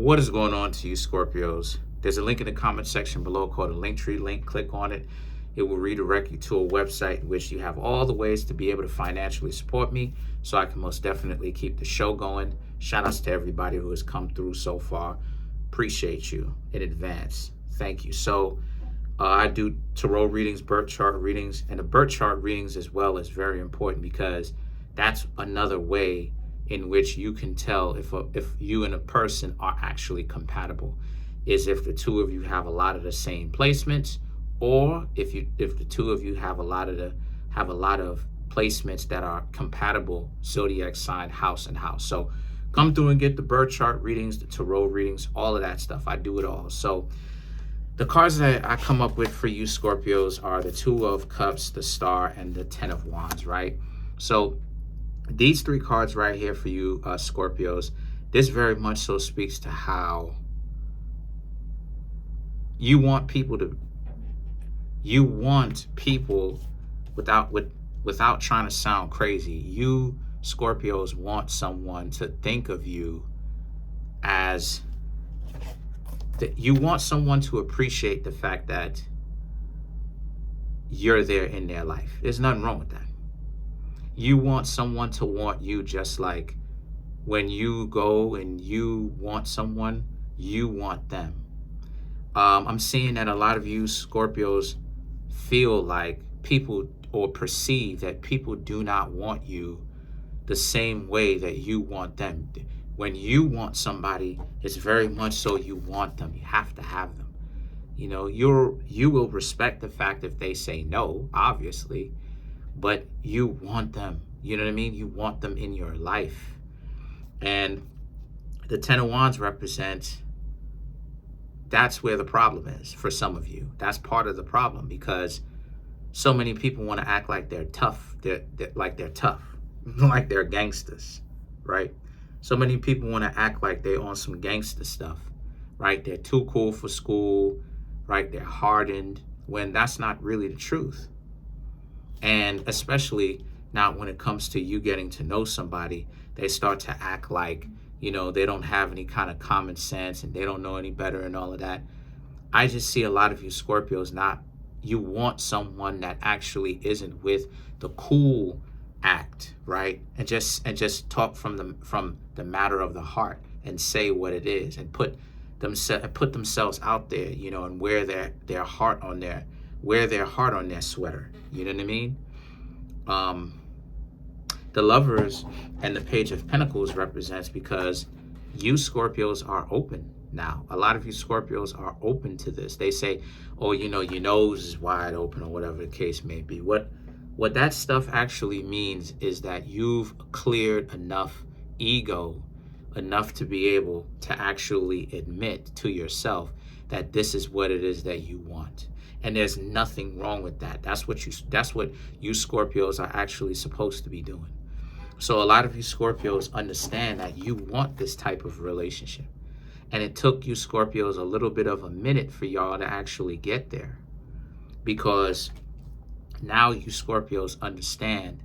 What is going on to you, Scorpios? There's a link in the comment section below called a Linktree link. Click on it. It will redirect you to a website in which you have all the ways to be able to financially support me so I can most definitely keep the show going. Shout outs to everybody who has come through so far. Appreciate you in advance. Thank you. So I do tarot readings, birth chart readings, and the birth chart readings as well is very important because that's another way in which you can tell if you and a person are actually compatible, is if the two of you have a lot of the same placements, or if the two of you have a lot of placements that are compatible, zodiac sign, house and house. So come through and get the birth chart readings, the tarot readings, all of that stuff. I do it all. So the cards that I come up with for you Scorpios are the Two of Cups, the Star, and the Ten of Wands, right? So these three cards right here for you Scorpios, this very much so speaks to how you want people without trying to sound crazy. You Scorpios want someone to think of you as that. You want someone to appreciate the fact that you're there in their life. There's nothing wrong with that. You want someone to want you, just like when you go and you want someone, you want them. I'm seeing that a lot of you Scorpios feel like people, or perceive that people do not want you the same way that you want them. When you want somebody, it's very much so you want them. You have to have them. You know, you will respect the fact if they say no, obviously, but you want them. You know what I mean? You want them in your life. And the Ten of Wands represents, that's where the problem is for some of you. That's part of the problem, because so many people want to act like they're tough. They're tough, like they're gangsters, right? So many people want to act like they're on some gangster stuff, right? They're too cool for school, right? They're hardened, when that's not really the truth. And especially now when it comes to you getting to know somebody, they start to act like, you know, they don't have any kind of common sense and they don't know any better and all of that. I just see a lot of you Scorpios you want someone that actually isn't with the cool act, right? And just talk from the matter of the heart and say what it is, and put themselves out there, you know, and wear their heart on their sweater. You know what I mean? The Lovers and the Page of Pentacles represents, because you Scorpios are open now. A lot of you Scorpios are open to this. They say, oh, you know, your nose is wide open, or whatever the case may be. What that stuff actually means is that you've cleared enough ego, enough to be able to actually admit to yourself that this is what it is that you want. And there's nothing wrong with that. That's what you Scorpios are actually supposed to be doing. So a lot of you Scorpios understand that you want this type of relationship. And it took you Scorpios a little bit of a minute for y'all to actually get there, because now you Scorpios understand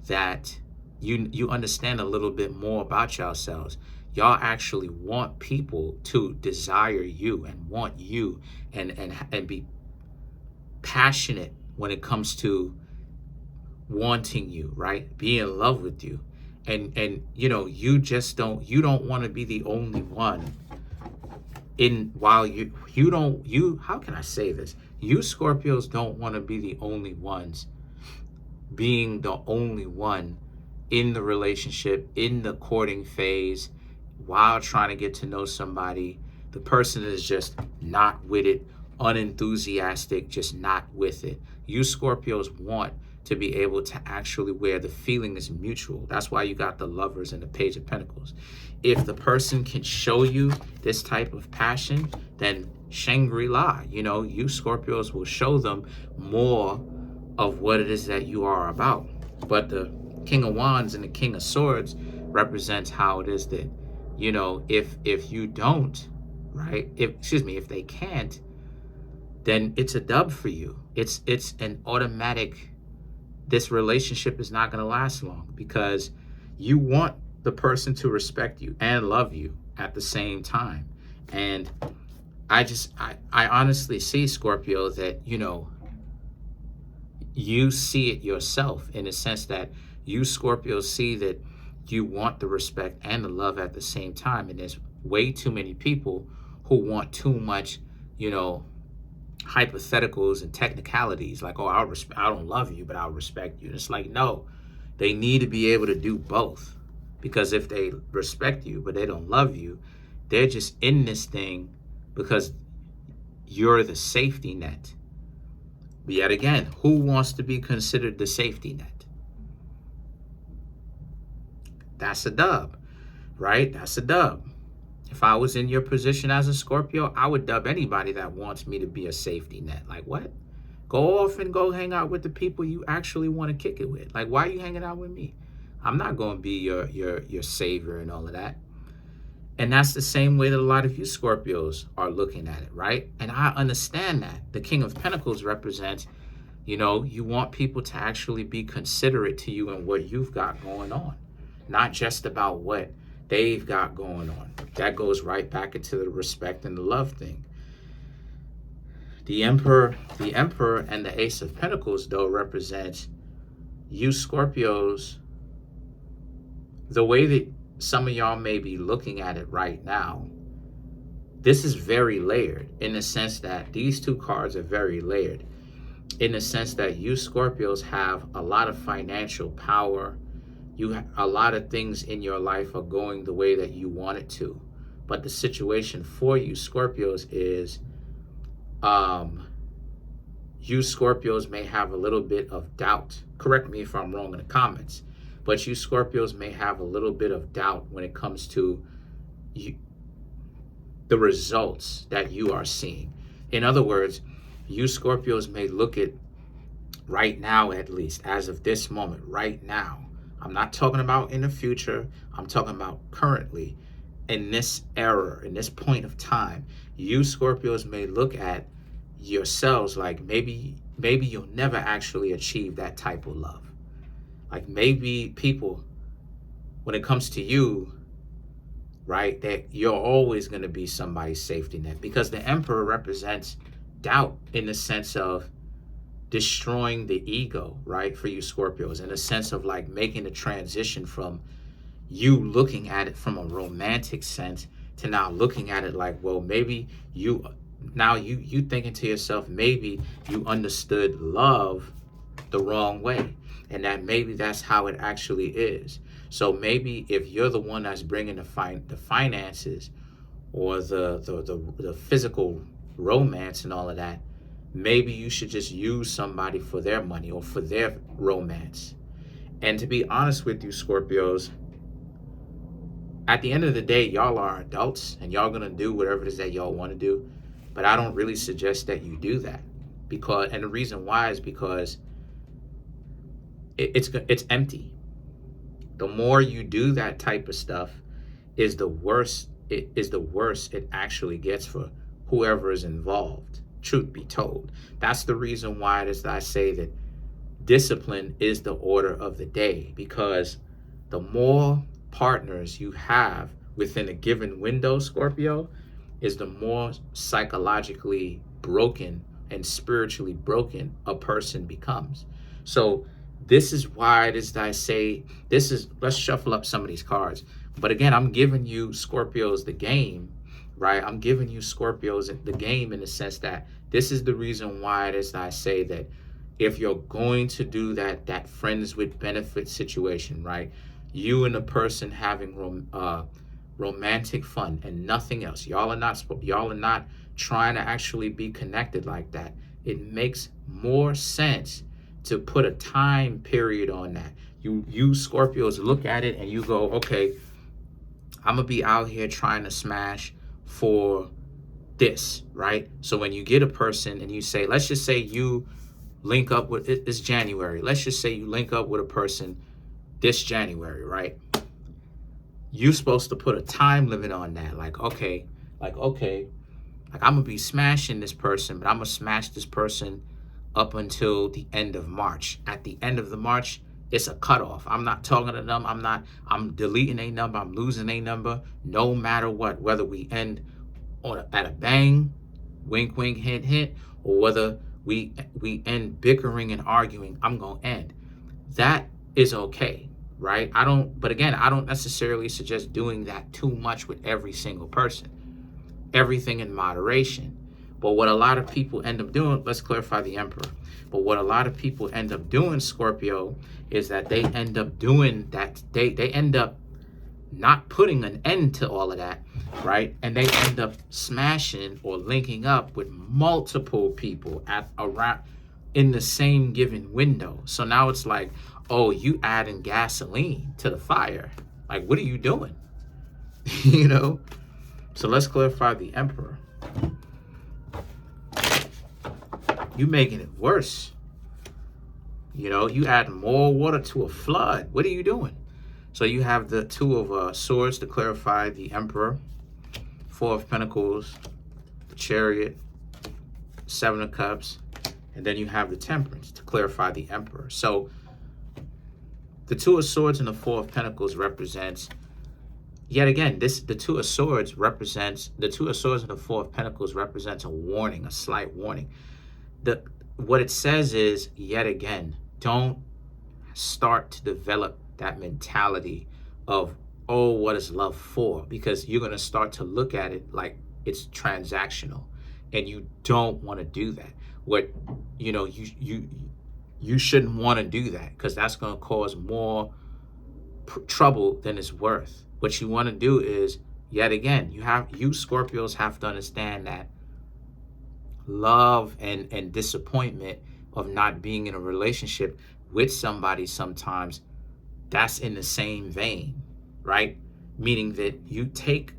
that you understand a little bit more about yourselves. Y'all actually want people to desire you and want you, and be passionate when it comes to wanting you, right? Be in love with you. And you know, you don't want to be the only one how can I say this? You Scorpios don't want to be the only ones being the only one in the relationship, in the courting phase, while trying to get to know somebody. The person is just not with it, unenthusiastic, just not with it. You Scorpios want to be able to actually, where the feeling is mutual. That's why you got the Lovers and the Page of Pentacles. If the person can show you this type of passion, then Shangri-La, you know, you Scorpios will show them more of what it is that you are about. But the King of Wands and the King of Swords represents how it is that, you know, if you don't, right, if they can't, then it's a dub for you. It's an automatic, this relationship is not going to last long, because you want the person to respect you and love you at the same time. And I honestly see, Scorpio, that, you see it yourself in the sense that you, Scorpio, see that you want the respect and the love at the same time. And there's way too many people who want too much, hypotheticals and technicalities, like, oh, I don't love you, but I'll respect you. And it's like, no, they need to be able to do both. Because if they respect you, but they don't love you, they're just in this thing because you're the safety net. But yet again, who wants to be considered the safety net? That's a dub, right? That's a dub. If I was in your position as a Scorpio, I would dub anybody that wants me to be a safety net. Like, what? Go off and go hang out with the people you actually want to kick it with. Like, why are you hanging out with me? I'm not going to be your savior and all of that. And that's the same way that a lot of you Scorpios are looking at it, right? And I understand that. The King of Pentacles represents, you want people to actually be considerate to you and what you've got going on, not just about what they've got going on. That goes right back into the respect and the love thing. The Emperor and the Ace of Pentacles, though, represents you Scorpios. The way that some of y'all may be looking at it right now, this is very layered in the sense that these two cards are very layered in the sense that you Scorpios have a lot of financial power. A lot of things in your life are going the way that you want it to. But the situation for you Scorpios is you Scorpios may have a little bit of doubt. Correct me if I'm wrong in the comments. But you Scorpios may have a little bit of doubt when it comes to the results that you are seeing. In other words, you Scorpios may look at right now, at least as of this moment, right now. I'm not talking about in the future. I'm talking about currently in this era, in this point of time. You Scorpios may look at yourselves like maybe you'll never actually achieve that type of love. Like maybe people, when it comes to you, right, that you're always going to be somebody's safety net, because the Emperor represents doubt in the sense of destroying the ego, right, for you Scorpios, in a sense of like making the transition from you looking at it from a romantic sense to now looking at it like, well, maybe you thinking to yourself, maybe you understood love the wrong way, and that maybe that's how it actually is. So maybe if you're the one that's bringing the finances or the physical romance and all of that, maybe you should just use somebody for their money or for their romance. And to be honest with you Scorpios, at the end of the day, y'all are adults and y'all gonna do whatever it is that y'all want to do. But I don't really suggest that you do that, and the reason why is because it's empty. The more you do that type of stuff, is the worse it actually gets for whoever is involved. Truth be told, that's the reason why it is that I say that discipline is the order of the day, because the more partners you have within a given window, Scorpio, is the more psychologically broken and spiritually broken a person becomes. So this is why it is that I say let's shuffle up some of these cards. But again, I'm giving you Scorpios the game, right? I'm giving you Scorpios the game in the sense that this is the reason why it is that I say that if you're going to do that friends with benefit situation, right? You and the person having romantic fun and nothing else. Y'all are not trying to actually be connected like that. It makes more sense to put a time period on that. You Scorpios look at it and you go, okay, I'm gonna be out here trying to smash for this, right? So when you get a person and you say, let's just say you link up with, it's January. Let's just say you link up with a person this January, right? You're supposed to put a time limit on that. Like, okay, I'm gonna be smashing this person, but I'm gonna smash this person up until the end of March. At the end of the March, It's a cutoff. I'm not talking to them. I'm deleting a number. I'm losing a number, no matter what, whether we end at a bang, wink, wink, hint, hint, or whether we end bickering and arguing, I'm going to end. That is okay, right? But again, I don't necessarily suggest doing that too much with every single person. Everything in moderation. But what a lot of people end up doing, let's clarify the Emperor. But what a lot of people end up doing, Scorpio, is that they end up doing that. They end up not putting an end to all of that, right? And they end up smashing or linking up with multiple people around in the same given window. So now it's like, oh, you adding gasoline to the fire. Like, what are you doing? You know? So let's clarify the Emperor. You making it worse. You know, you add more water to a flood. What are you doing? So you have the Two of Swords to clarify the Emperor, Four of Pentacles, the Chariot, Seven of Cups, and then you have the Temperance to clarify the Emperor. So the Two of Swords and the Four of Pentacles represents, yet again, the Two of Swords and the Four of Pentacles represents a warning, a slight warning. What it says is, yet again, don't start to develop that mentality of, oh, what is love for? Because you're going to start to look at it like it's transactional, and you don't want to do that. You shouldn't want to do that, because that's going to cause more trouble than it's worth. What you want to do is, yet again, you Scorpios have to understand that love and disappointment of not being in a relationship with somebody, sometimes that's in the same vein, right? Meaning that you take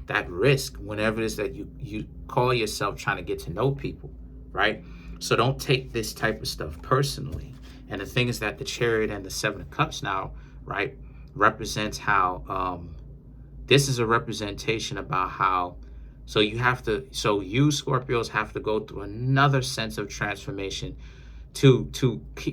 that risk whenever it is that you call yourself trying to get to know people, right? So don't take this type of stuff personally. And the thing is that the Chariot and the Seven of Cups now, right, represents how this is a representation about how, so you Scorpios have to go through another sense of transformation to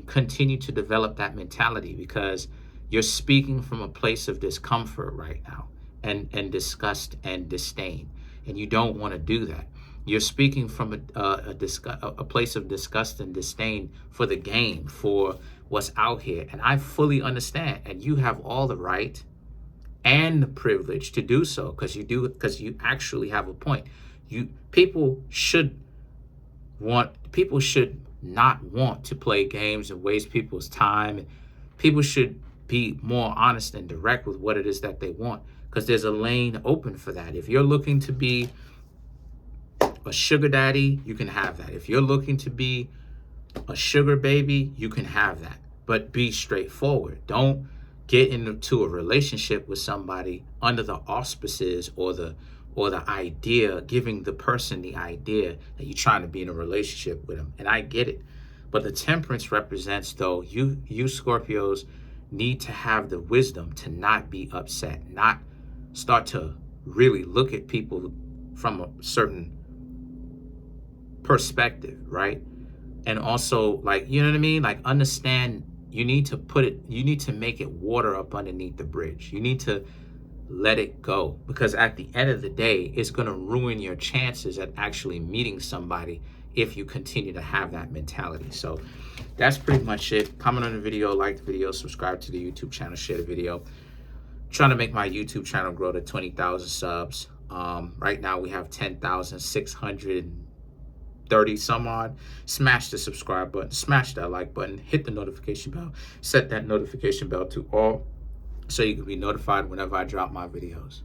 continue to develop that mentality, because you're speaking from a place of discomfort right now, and disgust and disdain, and you don't want to do that. You're speaking from a place of disgust and disdain for the game, for what's out here, and I fully understand, and you have all the right and the privilege to do so, because you actually have a point. People should not want to play games and waste people's time. People should be more honest and direct with what it is that they want, because there's a lane open for that. If you're looking to be a sugar daddy, you can have that. If you're looking to be a sugar baby, you can have that. But be straightforward. Don't get into a relationship with somebody under the auspices or the idea, giving the person the idea that you're trying to be in a relationship with them. And I get it. But the Temperance represents, though, you Scorpios need to have the wisdom to not be upset, not start to really look at people from a certain perspective, right? And also, like, you know what I mean? Like, understand, you need to make it water up underneath the bridge. You need to let it go, because at the end of the day, it's going to ruin your chances at actually meeting somebody if you continue to have that mentality. So that's pretty much it. Comment on the video, like the video, subscribe to the YouTube channel, share the video. Trying to make my YouTube channel grow to 20,000 subs. Right now we have 10,630 some odd. Smash the subscribe button, smash that like button, hit the notification bell, set that notification bell to all, so you can be notified whenever I drop my videos.